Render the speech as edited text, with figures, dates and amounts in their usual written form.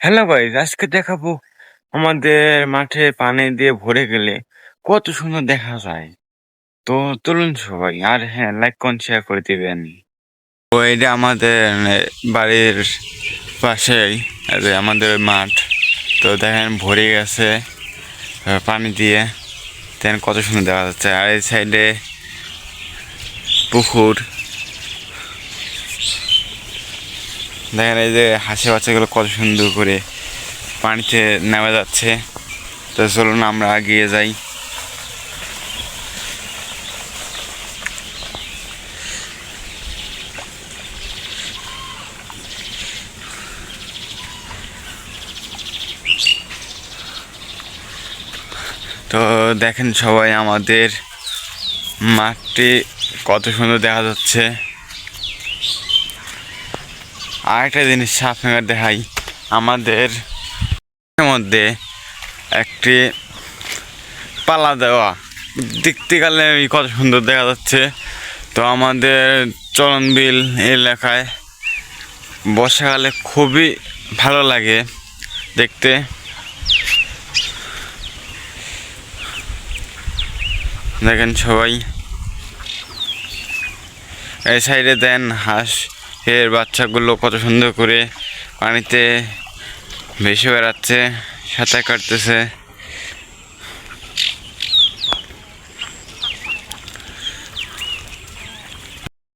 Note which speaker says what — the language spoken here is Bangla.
Speaker 1: হ্যালো গাইস, আজকে দেখাবো আমাদের মাঠে পানি দিয়ে ভরে গেলে কত সুন্দর দেখা যায়। তো চলুন সবাই, আর হ্যাঁ, লাইক কমেন্ট শেয়ার করে দিবেন। তো এটা আমাদের বাড়ির পাশেই এই যে আমাদের মাঠ। তো দেখেন ভরে গেছে পানি দিয়ে, দেখেন কত সুন্দর দেখা যাচ্ছে। আর এই সাইডে পুকুর, দেখেন এই যে হাঁসের বাচ্চাগুলো কত সুন্দর করে পানিতে নেমে যাচ্ছে। তো চলুন আমরা এগিয়ে যাই। তো দেখেন সবাই, আমাদের মাঠটি কত সুন্দর দেখা যাচ্ছে। আরেকটা জিনিস আপনাদের দেখাই, আমাদের মধ্যে একটি পালা দেওয়া দেখতে গেলে কত সুন্দর দেখা যাচ্ছে। তো আমাদের চলনবিল এলাকায় বর্ষাকালে খুবই ভালো লাগে দেখতে। দেখেন সবাই, এই সাইডে দেন হাঁস এর বাচ্চাগুলো কত সুন্দর করে পানিতে ভেসে বেড়াচ্ছে, সাঁতার কাটতেছে।